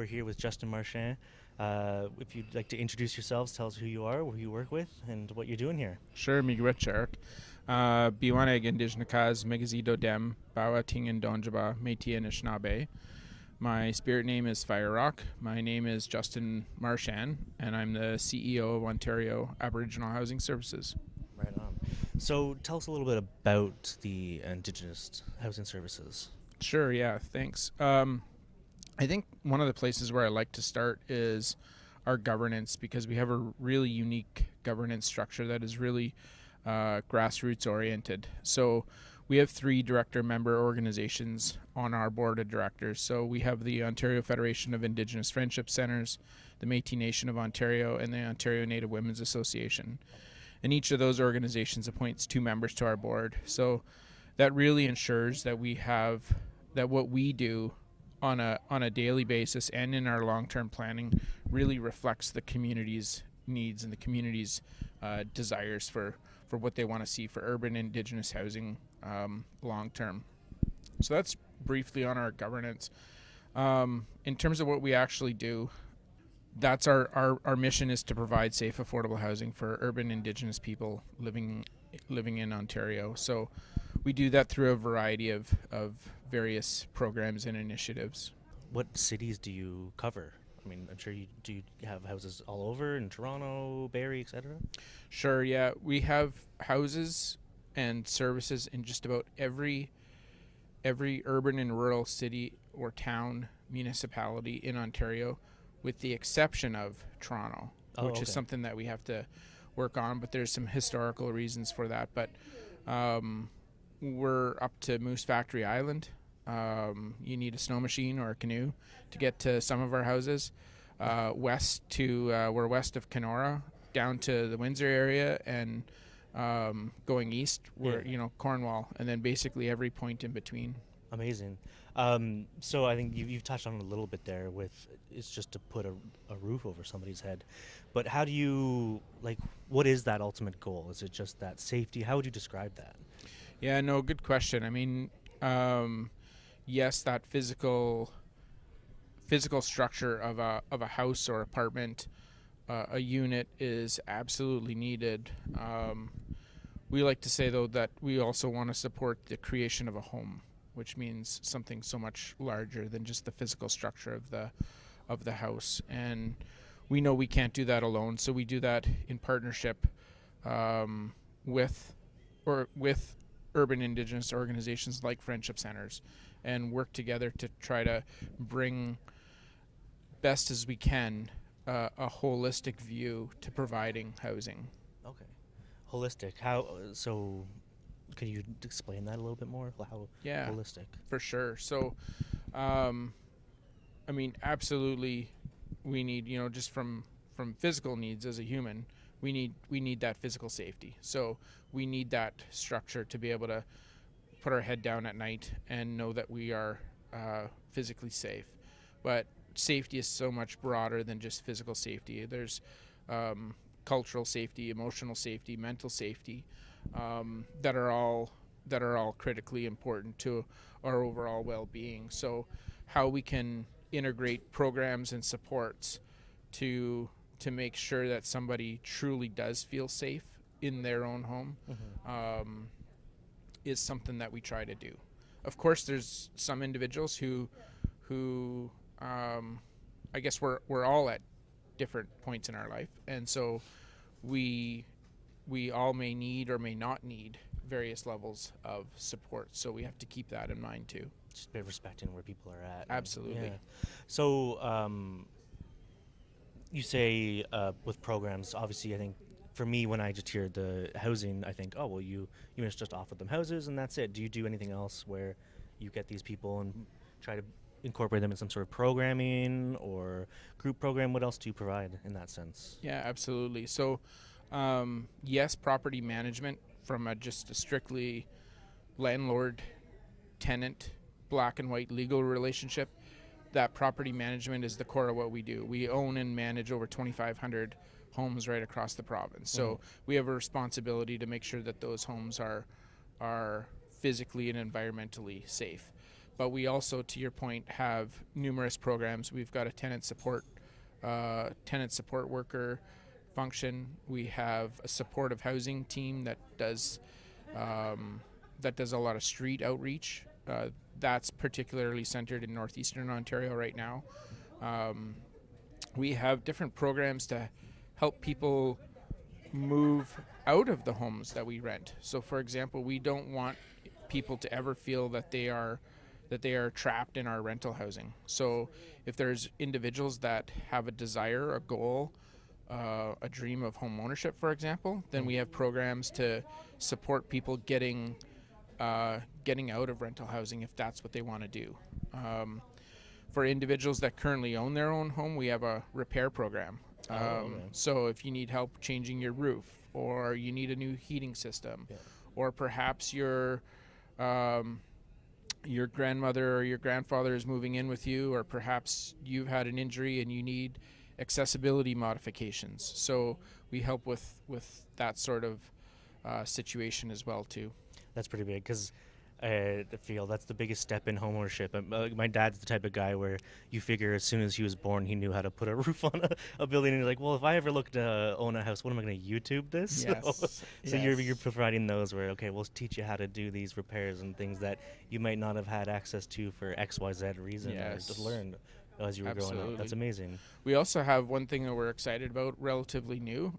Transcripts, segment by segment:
We're here with Justin Marchand. If you'd like to introduce yourselves, tell us who you are, who you work with, and what you're doing here. Sure, miigwetchark. Biwaneg Indigenous Megazido Dem, Bawa Tingin Donjaba, Metis-Anishinaabe. My spirit name is Fire Rock. My name is Justin Marchand, and I'm the CEO of Ontario Aboriginal Housing Services. Right on. So tell us a little bit about the Indigenous housing services. Sure, yeah, thanks. I think one of the places where I like to start is our governance, because we have a really unique governance structure that is really grassroots oriented. So we have 3 director member organizations on our board of directors. So we have the Ontario Federation of Indigenous Friendship Centres, the Métis Nation of Ontario, and the Ontario Native Women's Association. And each of those organizations appoints 2 members to our board. So that really ensures that we have that what we do on a daily basis and in our long-term planning really reflects the community's needs and the community's desires for what they want to see for urban Indigenous housing long-term. So that's briefly on our governance. In terms of what we actually do, that's our mission is to provide safe, affordable housing for urban Indigenous people living in Ontario. So we do that through a variety of various programs and initiatives. What cities do you cover? I mean, I'm sure you have houses all over in Toronto, Barrie, etc.? Sure, yeah. We have houses and services in just about every urban and rural city or town municipality in Ontario, with the exception of Toronto, which is something that we have to work on, but there's some historical reasons for that. But we're up to Moose Factory Island. You need a snow machine or a canoe to get to some of our houses. We're west of Kenora, down to the Windsor area, and going east, we're Cornwall, and then basically every point in between. Amazing. So I think you've touched on it a little bit there with it's just to put a roof over somebody's head. But how do you, what is that ultimate goal? Is it just that safety? How would you describe that? Yeah, no, good question. I mean, yes, that physical structure of a house or apartment, a unit is absolutely needed. We like to say, though, that we also want to support the creation of a home, which means something so much larger than just the physical structure of the house. And we know we can't do that alone, so we do that in partnership with urban Indigenous organizations like Friendship Centres, and work together to try to bring best as we can a holistic view to providing housing. Okay. Holistic. How so? Can you explain that a little bit more? How holistic? For sure. So, I mean, absolutely, we need, just from physical needs as a human, we need that physical safety. So we need that structure to be able to put our head down at night and know that we are physically safe. But safety is so much broader than just physical safety. There's cultural safety, emotional safety, mental safety, that are all critically important to our overall well-being. So how we can integrate programs and supports to make sure that somebody truly does feel safe in their own home is something that we try to do. Of course, there's some individuals who I guess we're all at different points in our life, and so we all may need or may not need various levels of support. So we have to keep that in mind too. Just a bit of respecting where people are at. Absolutely. Yeah. So you say with programs, obviously, I think for me, when I just hear the housing, I think, oh, well, you must just offer them houses and that's it. Do you do anything else where you get these people and try to incorporate them in some sort of programming or group program? What else do you provide in that sense? Yeah, absolutely. So, yes, property management from just a strictly landlord-tenant, black and white legal relationship. That property management is the core of what we do. We own and manage over 2,500 homes right across the province. So we have a responsibility to make sure that those homes are physically and environmentally safe. But we also, to your point, have numerous programs. We've got a tenant support worker function. We have a supportive housing team that does a lot of street outreach. That's particularly centered in northeastern Ontario right now. We have different programs to help people move out of the homes that we rent. So, for example, we don't want people to ever feel that they are trapped in our rental housing. So if there's individuals that have a desire, a goal, a dream of home ownership, for example, then we have programs to support people getting out of rental housing if that's what they want to do. For individuals that currently own their own home, we have a repair program. So if you need help changing your roof, or you need a new heating system, or perhaps your grandmother or your grandfather is moving in with you, or perhaps you've had an injury and you need accessibility modifications. So we help with that sort of situation as well too. That's pretty big, because I feel that's the biggest step in homeownership. My dad's the type of guy where you figure as soon as he was born, he knew how to put a roof on a building. And you're like, well, if I ever look to own a house, what am I going to YouTube this? Yes. So you're providing those where, okay, we'll teach you how to do these repairs and things that you might not have had access to for XYZ reason, or just learned as you were growing up. That's amazing. We also have one thing that we're excited about, relatively new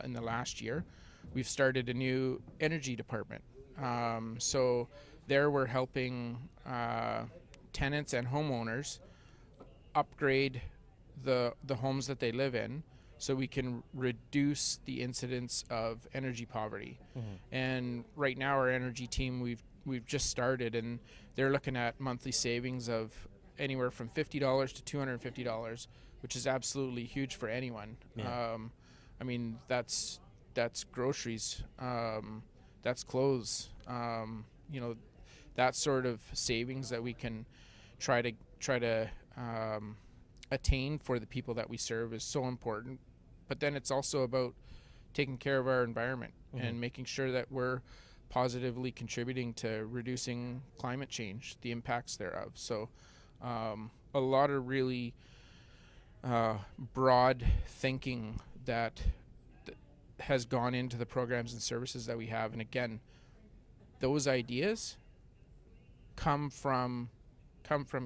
in the last year. We've started a new energy department. So there we're helping tenants and homeowners upgrade the homes that they live in, so we can reduce the incidence of energy poverty. And right now our energy team, we've just started, and they're looking at monthly savings of anywhere from $50 to $250, which is absolutely huge for anyone. I mean, that's groceries, that's clothes, that sort of savings that we can try to attain for the people that we serve is so important. But then it's also about taking care of our environment and making sure that we're positively contributing to reducing climate change, the impacts thereof. So a lot of really broad thinking that has gone into the programs and services that we have. And again, those ideas come from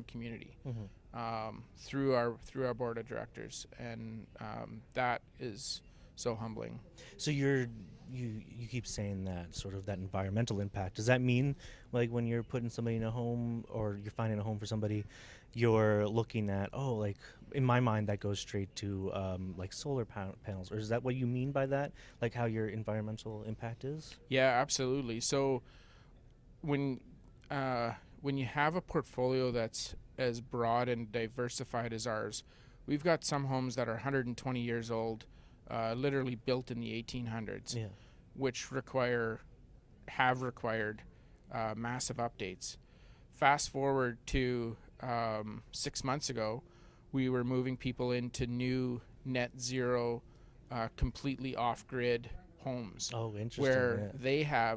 community, through our board of directors, and that is so humbling. So you keep saying that sort of that environmental impact. Does that mean, like, when you're putting somebody in a home or you're finding a home for somebody, you're looking at, like, in my mind that goes straight to like solar panels, or is that what you mean by that, like how your environmental impact is? Yeah, absolutely. So when you have a portfolio that's as broad and diversified as ours, we've got some homes that are 120 years old, literally built in the 1800s, which have required massive updates. Fast forward to 6 months ago, we were moving people into new net zero, completely off-grid homes. Oh, interesting.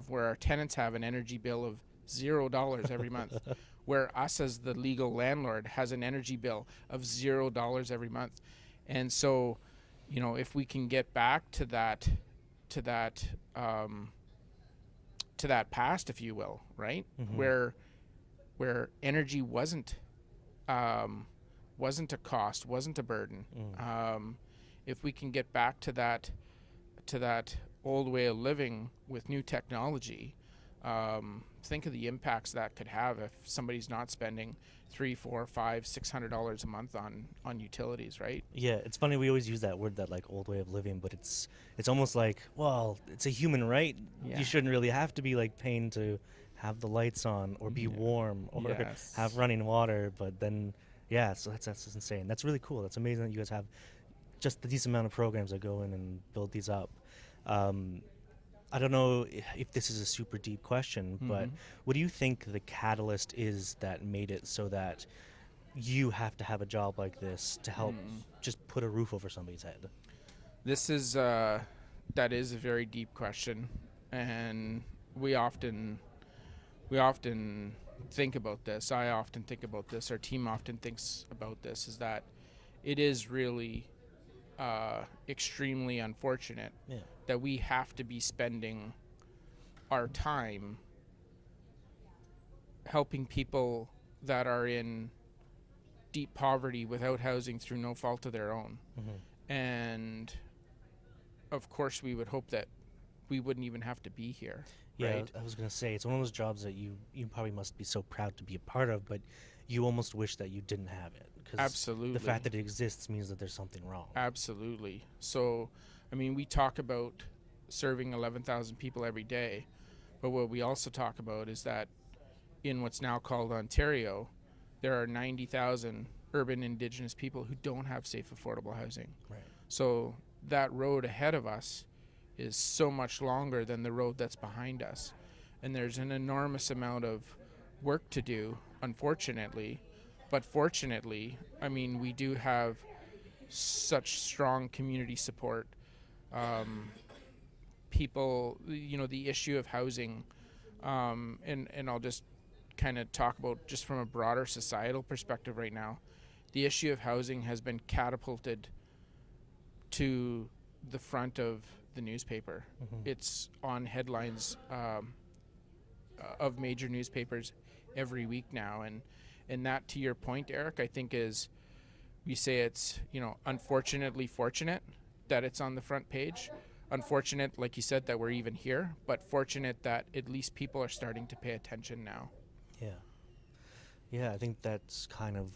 Where our tenants have an energy bill of $0 every month, where us as the legal landlord has an energy bill of $0 every month. And so, if we can get back to that past, if you will, right, where energy wasn't a cost, wasn't a burden. If we can get back to that old way of living with new technology, think of the impacts that could have if somebody's not spending $300, $400, $500, $600 a month on utilities, right? Yeah, it's funny, we always use that word, that like old way of living, but it's almost like, well, it's a human right. You shouldn't really have to be like paying to have the lights on or be warm or have running water, but then so that's insane. That's really cool. That's amazing that you guys have just the decent amount of programs that go in and build these up. I don't know if this is a super deep question, but what do you think the catalyst is that made it so that you have to have a job like this to help just put a roof over somebody's head? This is that is a very deep question, and we often think about this, I often think about this, our team often thinks about this, is that it is really extremely unfortunate that we have to be spending our time helping people that are in deep poverty without housing through no fault of their own. And of course we would hope that we wouldn't even have to be here. Yeah, right? I was going to say, it's one of those jobs that you probably must be so proud to be a part of, but you almost wish that you didn't have it. 'Cause Absolutely. the fact that it exists means that there's something wrong. Absolutely. So, I mean, we talk about serving 11,000 people every day, but what we also talk about is that in what's now called Ontario, there are 90,000 urban Indigenous people who don't have safe, affordable housing. Right. So that road ahead of us is so much longer than the road that's behind us. And there's an enormous amount of work to do, unfortunately. But fortunately, I mean, we do have such strong community support. People, you know, the issue of housing, and I'll just kind of talk about just from a broader societal perspective right now, the issue of housing has been catapulted to the front of the newspaper. It's on headlines of major newspapers every week now, and that, to your point, Eric, I think is, we say it's, you know, unfortunately fortunate that it's on the front page. Unfortunate, like you said, that we're even here, but fortunate that at least people are starting to pay attention now. Yeah, I think that's kind of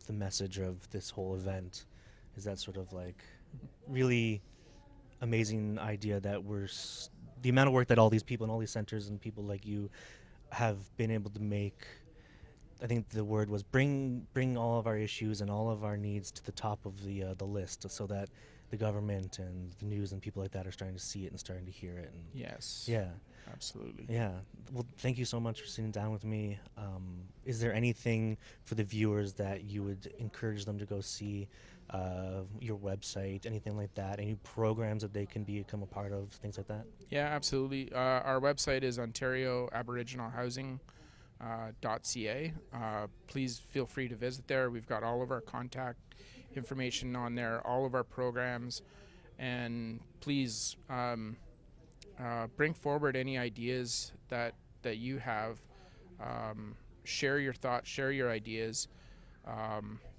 the message of this whole event, is that sort of like really amazing idea that the amount of work that all these people and all these centers and people like you have been able to make. I think the word was bring all of our issues and all of our needs to the top of the list, so that the government and the news and people like that are starting to see it and starting to hear it. And Yes. yeah, Absolutely. yeah. Well, thank you so much for sitting down with me. Is there anything for the viewers that you would encourage them to go see? Your website, anything like that? Any programs that they can become a part of, things like that? Yeah, absolutely. Our website is Ontario Aboriginal Housing .ca. Please feel free to visit there. We've got all of our contact information on there, all of our programs, and please bring forward any ideas that you have. Share your thoughts, share your ideas.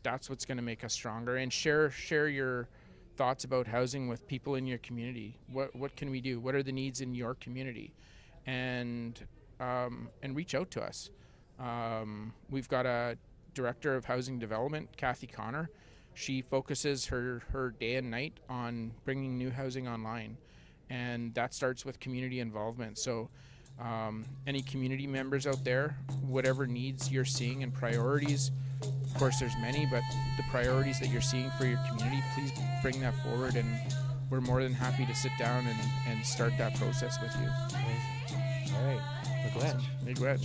That's what's going to make us stronger, and share your thoughts about housing with people in your community. What can we do? What are the needs in your community? And reach out to us. We've got a director of housing development, Kathy Connor. She focuses her day and night on bringing new housing online, and that starts with community involvement. So any community members out there, whatever needs you're seeing and priorities, of course there's many, but the priorities that you're seeing for your community, please bring that forward, and we're more than happy to sit down and start that process with you. Amazing. All right. Miigwech. Miigwech.